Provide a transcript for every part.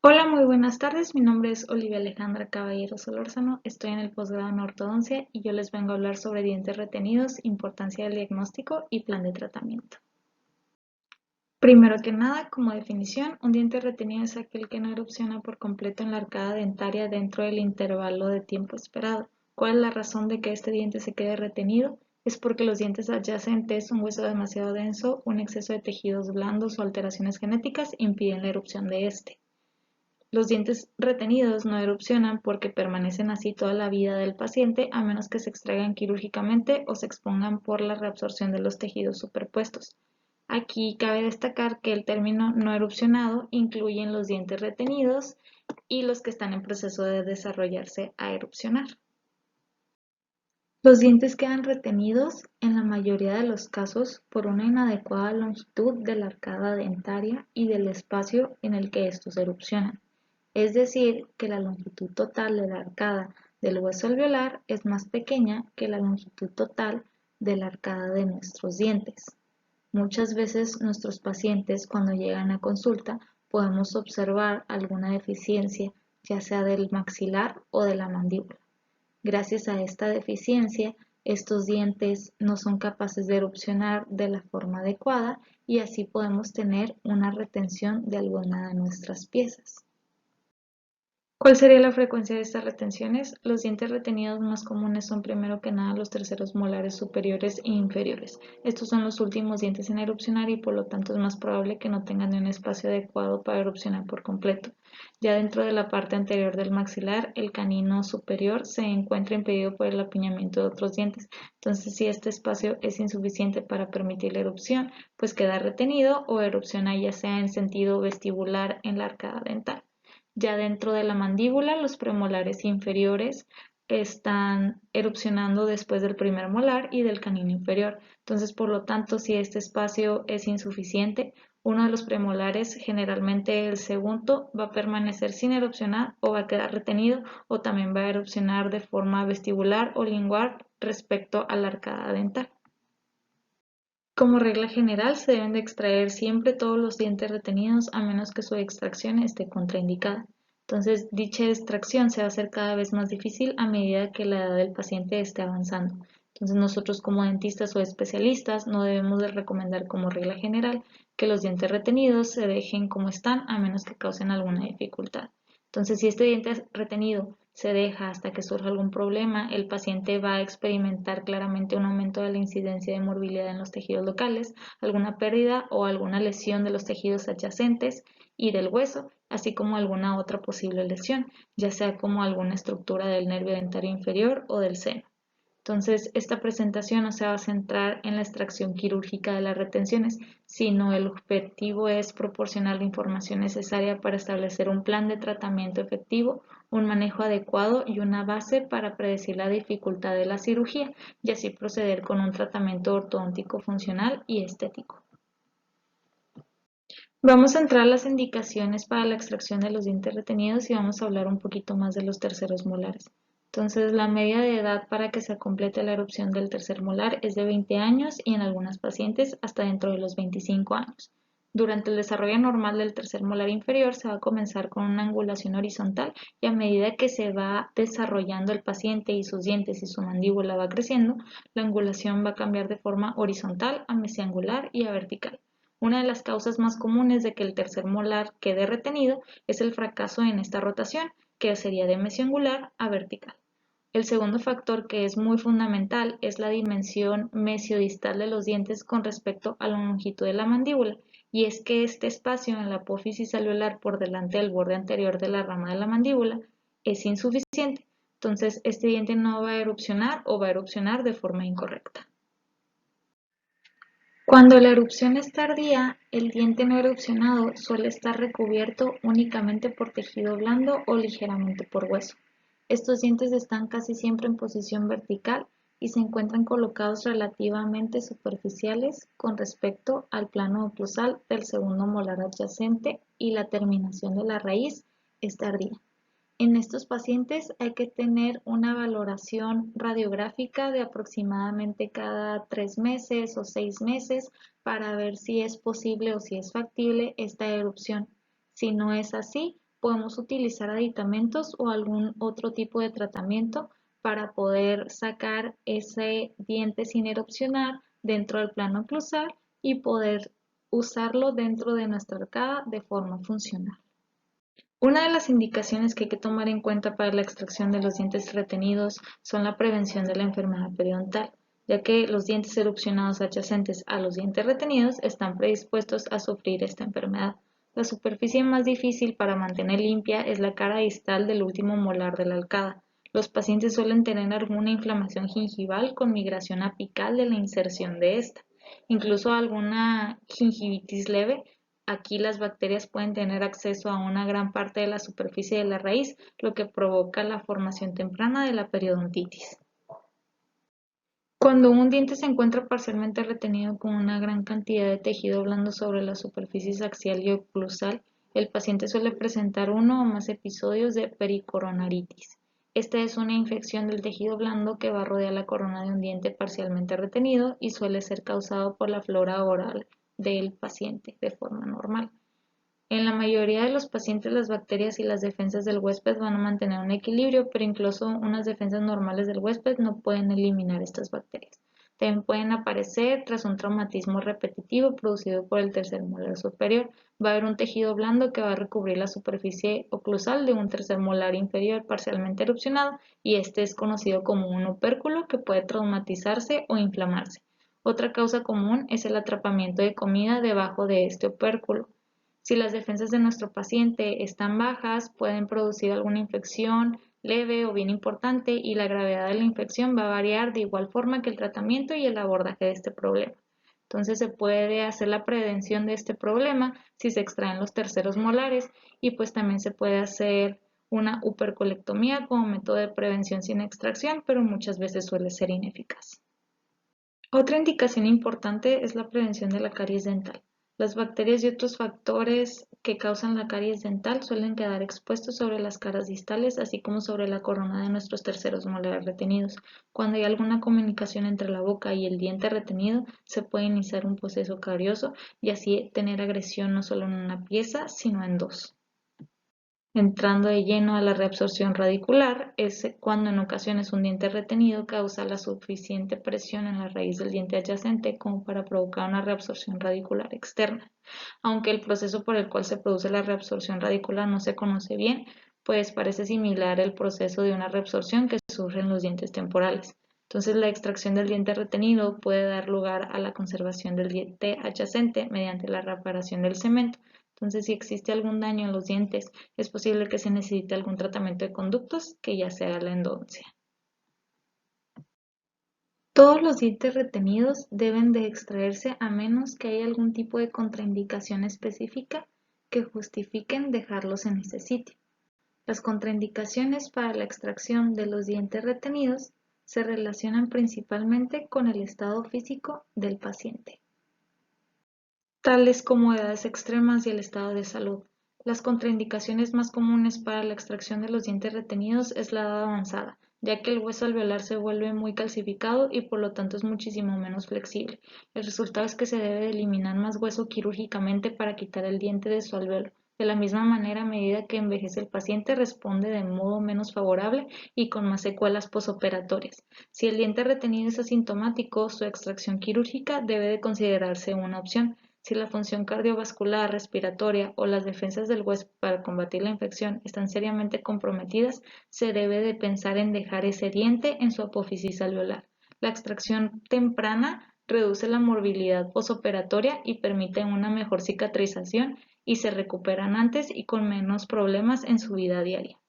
Hola, muy buenas tardes. Mi nombre es Olivia Alejandra Caballero Solórzano. Estoy en el posgrado en ortodoncia y yo les vengo a hablar sobre dientes retenidos, importancia del diagnóstico y plan de tratamiento. Primero que nada, como definición, un diente retenido es aquel que no erupciona por completo en la arcada dentaria dentro del intervalo de tiempo esperado. ¿Cuál es la razón de que este diente se quede retenido? Es porque los dientes adyacentes, un hueso demasiado denso, un exceso de tejidos blandos o alteraciones genéticas impiden la erupción de este. Los dientes retenidos no erupcionan porque permanecen así toda la vida del paciente a menos que se extraigan quirúrgicamente o se expongan por la reabsorción de los tejidos superpuestos. Aquí cabe destacar que el término no erupcionado incluye los dientes retenidos y los que están en proceso de desarrollarse a erupcionar. Los dientes quedan retenidos en la mayoría de los casos por una inadecuada longitud de la arcada dentaria y del espacio en el que estos erupcionan. Es decir, que la longitud total de la arcada del hueso alveolar es más pequeña que la longitud total de la arcada de nuestros dientes. Muchas veces nuestros pacientes cuando llegan a consulta podemos observar alguna deficiencia, ya sea del maxilar o de la mandíbula. Gracias a esta deficiencia, estos dientes no son capaces de erupcionar de la forma adecuada y así podemos tener una retención de alguna de nuestras piezas. ¿Cuál sería la frecuencia de estas retenciones? Los dientes retenidos más comunes son primero que nada los terceros molares superiores e inferiores. Estos son los últimos dientes en erupcionar y por lo tanto es más probable que no tengan un espacio adecuado para erupcionar por completo. Ya dentro de la parte anterior del maxilar, el canino superior se encuentra impedido por el apiñamiento de otros dientes. Entonces, si este espacio es insuficiente para permitir la erupción, pues queda retenido o erupciona ya sea en sentido vestibular en la arcada dental. Ya dentro de la mandíbula, los premolares inferiores están erupcionando después del primer molar y del canino inferior. Entonces, por lo tanto, si este espacio es insuficiente, uno de los premolares, generalmente el segundo, va a permanecer sin erupcionar o va a quedar retenido o también va a erupcionar de forma vestibular o lingual respecto a la arcada dental. Como regla general, se deben de extraer siempre todos los dientes retenidos a menos que su extracción esté contraindicada. Entonces, dicha extracción se va a hacer cada vez más difícil a medida que la edad del paciente esté avanzando. Entonces, nosotros como dentistas o especialistas no debemos de recomendar como regla general que los dientes retenidos se dejen como están a menos que causen alguna dificultad. Entonces, si este diente retenido se deja hasta que surja algún problema, el paciente va a experimentar claramente un aumento de la incidencia de morbilidad en los tejidos locales, alguna pérdida o alguna lesión de los tejidos adyacentes y del hueso, así como alguna otra posible lesión, ya sea como alguna estructura del nervio dentario inferior o del seno. Entonces, esta presentación no se va a centrar en la extracción quirúrgica de las retenciones, sino el objetivo es proporcionar la información necesaria para establecer un plan de tratamiento efectivo, un manejo adecuado y una base para predecir la dificultad de la cirugía y así proceder con un tratamiento ortodóntico funcional y estético. Vamos a entrar a las indicaciones para la extracción de los dientes retenidos y vamos a hablar un poquito más de los terceros molares. Entonces, la media de edad para que se complete la erupción del tercer molar es de 20 años y en algunas pacientes hasta dentro de los 25 años. Durante el desarrollo normal del tercer molar inferior se va a comenzar con una angulación horizontal y a medida que se va desarrollando el paciente y sus dientes y su mandíbula va creciendo, la angulación va a cambiar de forma horizontal a mesiangular y a vertical. Una de las causas más comunes de que el tercer molar quede retenido es el fracaso en esta rotación, que sería de mesioangular a vertical. El segundo factor que es muy fundamental es la dimensión mesiodistal de los dientes con respecto a la longitud de la mandíbula, y es que este espacio en la apófisis alveolar por delante del borde anterior de la rama de la mandíbula es insuficiente, entonces este diente no va a erupcionar o va a erupcionar de forma incorrecta. Cuando la erupción es tardía, el diente no erupcionado suele estar recubierto únicamente por tejido blando o ligeramente por hueso. Estos dientes están casi siempre en posición vertical y se encuentran colocados relativamente superficiales con respecto al plano oclusal del segundo molar adyacente y la terminación de la raíz es tardía. En estos pacientes hay que tener una valoración radiográfica de aproximadamente cada 3 meses o 6 meses para ver si es posible o si es factible esta erupción. Si no es así, podemos utilizar aditamentos o algún otro tipo de tratamiento para poder sacar ese diente sin erupcionar dentro del plano oclusal y poder usarlo dentro de nuestra arcada de forma funcional. Una de las indicaciones que hay que tomar en cuenta para la extracción de los dientes retenidos son la prevención de la enfermedad periodontal, ya que los dientes erupcionados adyacentes a los dientes retenidos están predispuestos a sufrir esta enfermedad. La superficie más difícil para mantener limpia es la cara distal del último molar de la arcada. Los pacientes suelen tener alguna inflamación gingival con migración apical de la inserción de esta, incluso alguna gingivitis leve. Aquí las bacterias pueden tener acceso a una gran parte de la superficie de la raíz, lo que provoca la formación temprana de la periodontitis. Cuando un diente se encuentra parcialmente retenido con una gran cantidad de tejido blando sobre la superficie axial y oclusal, el paciente suele presentar uno o más episodios de pericoronaritis. Esta es una infección del tejido blando que va a rodear la corona de un diente parcialmente retenido y suele ser causado por la flora oral del paciente de forma normal. En la mayoría de los pacientes las bacterias y las defensas del huésped van a mantener un equilibrio, pero incluso unas defensas normales del huésped no pueden eliminar estas bacterias. También pueden aparecer tras un traumatismo repetitivo producido por el tercer molar superior. Va a haber un tejido blando que va a recubrir la superficie oclusal de un tercer molar inferior parcialmente erupcionado y este es conocido como un opérculo que puede traumatizarse o inflamarse. Otra causa común es el atrapamiento de comida debajo de este opérculo. Si las defensas de nuestro paciente están bajas, pueden producir alguna infección leve o bien importante y la gravedad de la infección va a variar de igual forma que el tratamiento y el abordaje de este problema. Entonces se puede hacer la prevención de este problema si se extraen los terceros molares y pues también se puede hacer una upercolectomía como método de prevención sin extracción, pero muchas veces suele ser ineficaz. Otra indicación importante es la prevención de la caries dental. Las bacterias y otros factores que causan la caries dental suelen quedar expuestos sobre las caras distales, así como sobre la corona de nuestros terceros molares retenidos. Cuando hay alguna comunicación entre la boca y el diente retenido, se puede iniciar un proceso carioso y así tener agresión no solo en una pieza, sino en dos. Entrando de lleno a la reabsorción radicular, es cuando en ocasiones un diente retenido causa la suficiente presión en la raíz del diente adyacente como para provocar una reabsorción radicular externa. Aunque el proceso por el cual se produce la reabsorción radicular no se conoce bien, pues parece similar al proceso de una reabsorción que sufren los dientes temporales. Entonces, la extracción del diente retenido puede dar lugar a la conservación del diente adyacente mediante la reparación del cemento. Entonces, si existe algún daño en los dientes, es posible que se necesite algún tratamiento de conductos, que ya sea la endodoncia. Todos los dientes retenidos deben de extraerse a menos que haya algún tipo de contraindicación específica que justifiquen dejarlos en ese sitio. Las contraindicaciones para la extracción de los dientes retenidos se relacionan principalmente con el estado físico del paciente, tales como edades extremas y el estado de salud. Las contraindicaciones más comunes para la extracción de los dientes retenidos es la edad avanzada, ya que el hueso alveolar se vuelve muy calcificado y por lo tanto es muchísimo menos flexible. El resultado es que se debe de eliminar más hueso quirúrgicamente para quitar el diente de su alveolo. De la misma manera, a medida que envejece el paciente, responde de modo menos favorable y con más secuelas posoperatorias. Si el diente retenido es asintomático, su extracción quirúrgica debe de considerarse una opción. Si la función cardiovascular, respiratoria o las defensas del hueso para combatir la infección están seriamente comprometidas, se debe de pensar en dejar ese diente en su apófisis alveolar. La extracción temprana reduce la morbilidad posoperatoria y permite una mejor cicatrización y se recuperan antes y con menos problemas en su vida diaria.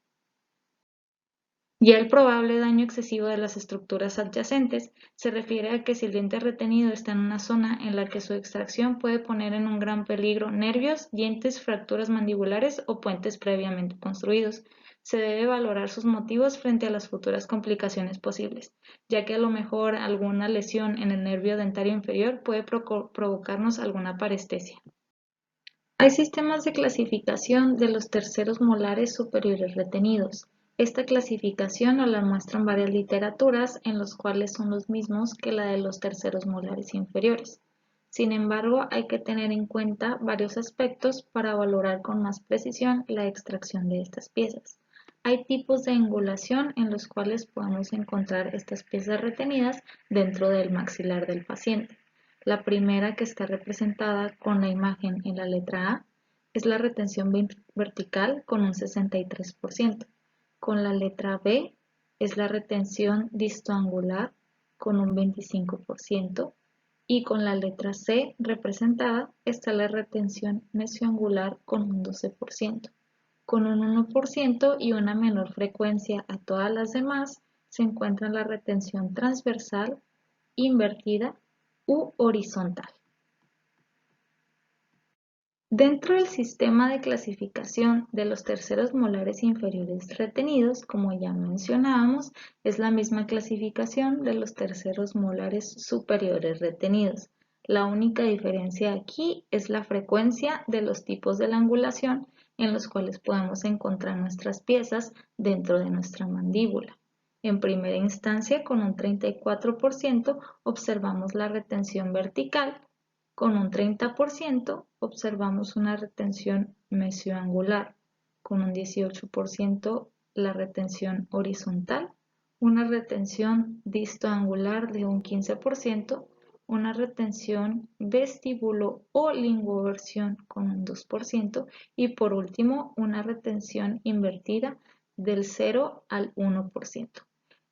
Ya el probable daño excesivo de las estructuras adyacentes se refiere a que si el diente retenido está en una zona en la que su extracción puede poner en un gran peligro nervios, dientes, fracturas mandibulares o puentes previamente construidos, se debe valorar sus motivos frente a las futuras complicaciones posibles, ya que a lo mejor alguna lesión en el nervio dentario inferior puede provocarnos alguna parestesia. Hay sistemas de clasificación de los terceros molares superiores retenidos. Esta clasificación nos la muestran varias literaturas en los cuales son los mismos que la de los terceros molares inferiores. Sin embargo, hay que tener en cuenta varios aspectos para valorar con más precisión la extracción de estas piezas. Hay tipos de angulación en los cuales podemos encontrar estas piezas retenidas dentro del maxilar del paciente. La primera, que está representada con la imagen en la letra A, es la retención vertical con un 63%. Con la letra B es la retención distoangular con un 25%. Y con la letra C representada está la retención mesioangular con un 12%. Con un 1% y una menor frecuencia a todas las demás se encuentra la retención transversal, invertida u horizontal. Dentro del sistema de clasificación de los terceros molares inferiores retenidos, como ya mencionábamos, es la misma clasificación de los terceros molares superiores retenidos. La única diferencia aquí es la frecuencia de los tipos de la angulación en los cuales podemos encontrar nuestras piezas dentro de nuestra mandíbula. En primera instancia, con un 34%, observamos la retención vertical. Con un 30% observamos una retención mesioangular, con un 18% la retención horizontal, una retención distoangular de un 15%, una retención vestíbulo o linguoversión con un 2% y por último una retención invertida del 0 al 1%.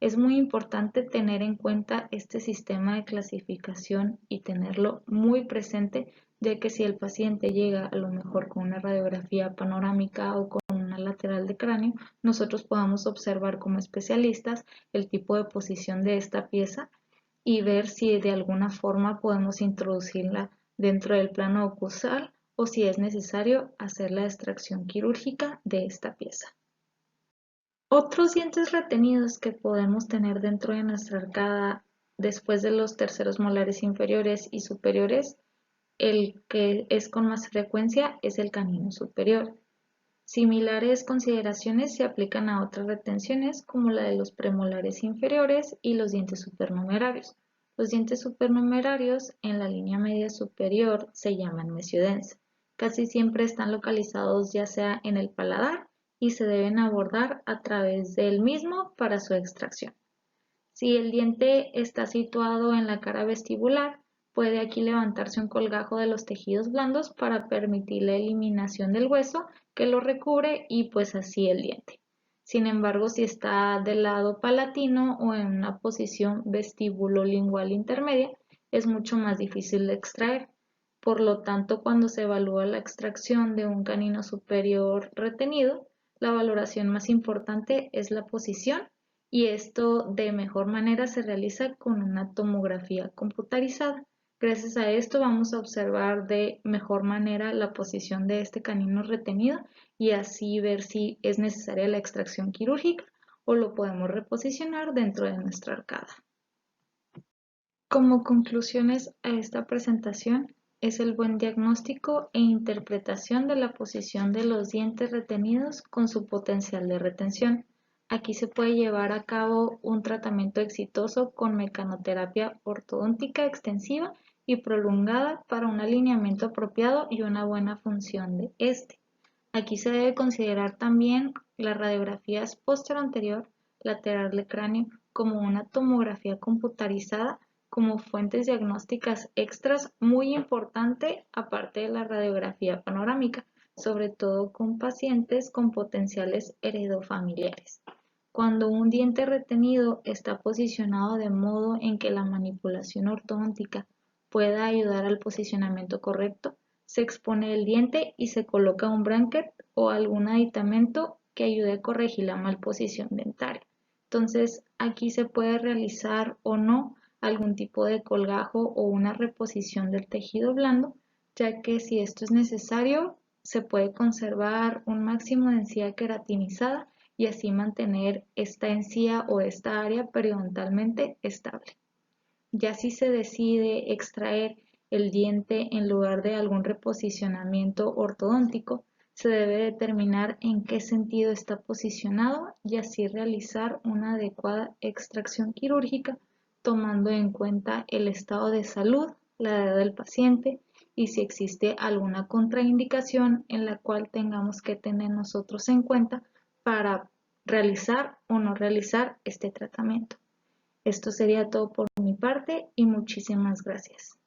Es muy importante tener en cuenta este sistema de clasificación y tenerlo muy presente, ya que si el paciente llega a lo mejor con una radiografía panorámica o con una lateral de cráneo, nosotros podamos observar como especialistas el tipo de posición de esta pieza y ver si de alguna forma podemos introducirla dentro del plano oclusal o si es necesario hacer la extracción quirúrgica de esta pieza. Otros dientes retenidos que podemos tener dentro de nuestra arcada después de los terceros molares inferiores y superiores, el que es con más frecuencia es el canino superior. Similares consideraciones se aplican a otras retenciones como la de los premolares inferiores y los dientes supernumerarios. Los dientes supernumerarios en la línea media superior se llaman mesiodens. Casi siempre están localizados ya sea en el paladar y se deben abordar a través del mismo para su extracción. Si el diente está situado en la cara vestibular, puede aquí levantarse un colgajo de los tejidos blandos para permitir la eliminación del hueso que lo recubre y pues así el diente. Sin embargo, si está del lado palatino o en una posición vestíbulo-lingual intermedia, es mucho más difícil de extraer. Por lo tanto, cuando se evalúa la extracción de un canino superior retenido, la valoración más importante es la posición y esto de mejor manera se realiza con una tomografía computarizada. Gracias a esto vamos a observar de mejor manera la posición de este canino retenido y así ver si es necesaria la extracción quirúrgica o lo podemos reposicionar dentro de nuestra arcada. Como conclusiones a esta presentación es el buen diagnóstico e interpretación de la posición de los dientes retenidos con su potencial de retención. Aquí se puede llevar a cabo un tratamiento exitoso con mecanoterapia ortodóntica extensiva y prolongada para un alineamiento apropiado y una buena función de este. Aquí se debe considerar también las radiografías posterior-anterior, lateral de cráneo, como una tomografía computarizada como fuentes diagnósticas extras muy importante aparte de la radiografía panorámica, sobre todo con pacientes con potenciales heredofamiliares. Cuando un diente retenido está posicionado de modo en que la manipulación ortodóntica pueda ayudar al posicionamiento correcto, se expone el diente y se coloca un bracket o algún aditamento que ayude a corregir la malposición dentaria. Entonces, aquí se puede realizar o no algún tipo de colgajo o una reposición del tejido blando, ya que si esto es necesario, se puede conservar un máximo de encía queratinizada y así mantener esta encía o esta área periodontalmente estable. Ya si se decide extraer el diente en lugar de algún reposicionamiento ortodóntico, se debe determinar en qué sentido está posicionado y así realizar una adecuada extracción quirúrgica tomando en cuenta el estado de salud la edad del paciente y si existe alguna contraindicación en la cual tengamos que tener nosotros en cuenta para realizar o no realizar este tratamiento. Esto sería todo por mi parte y muchísimas gracias.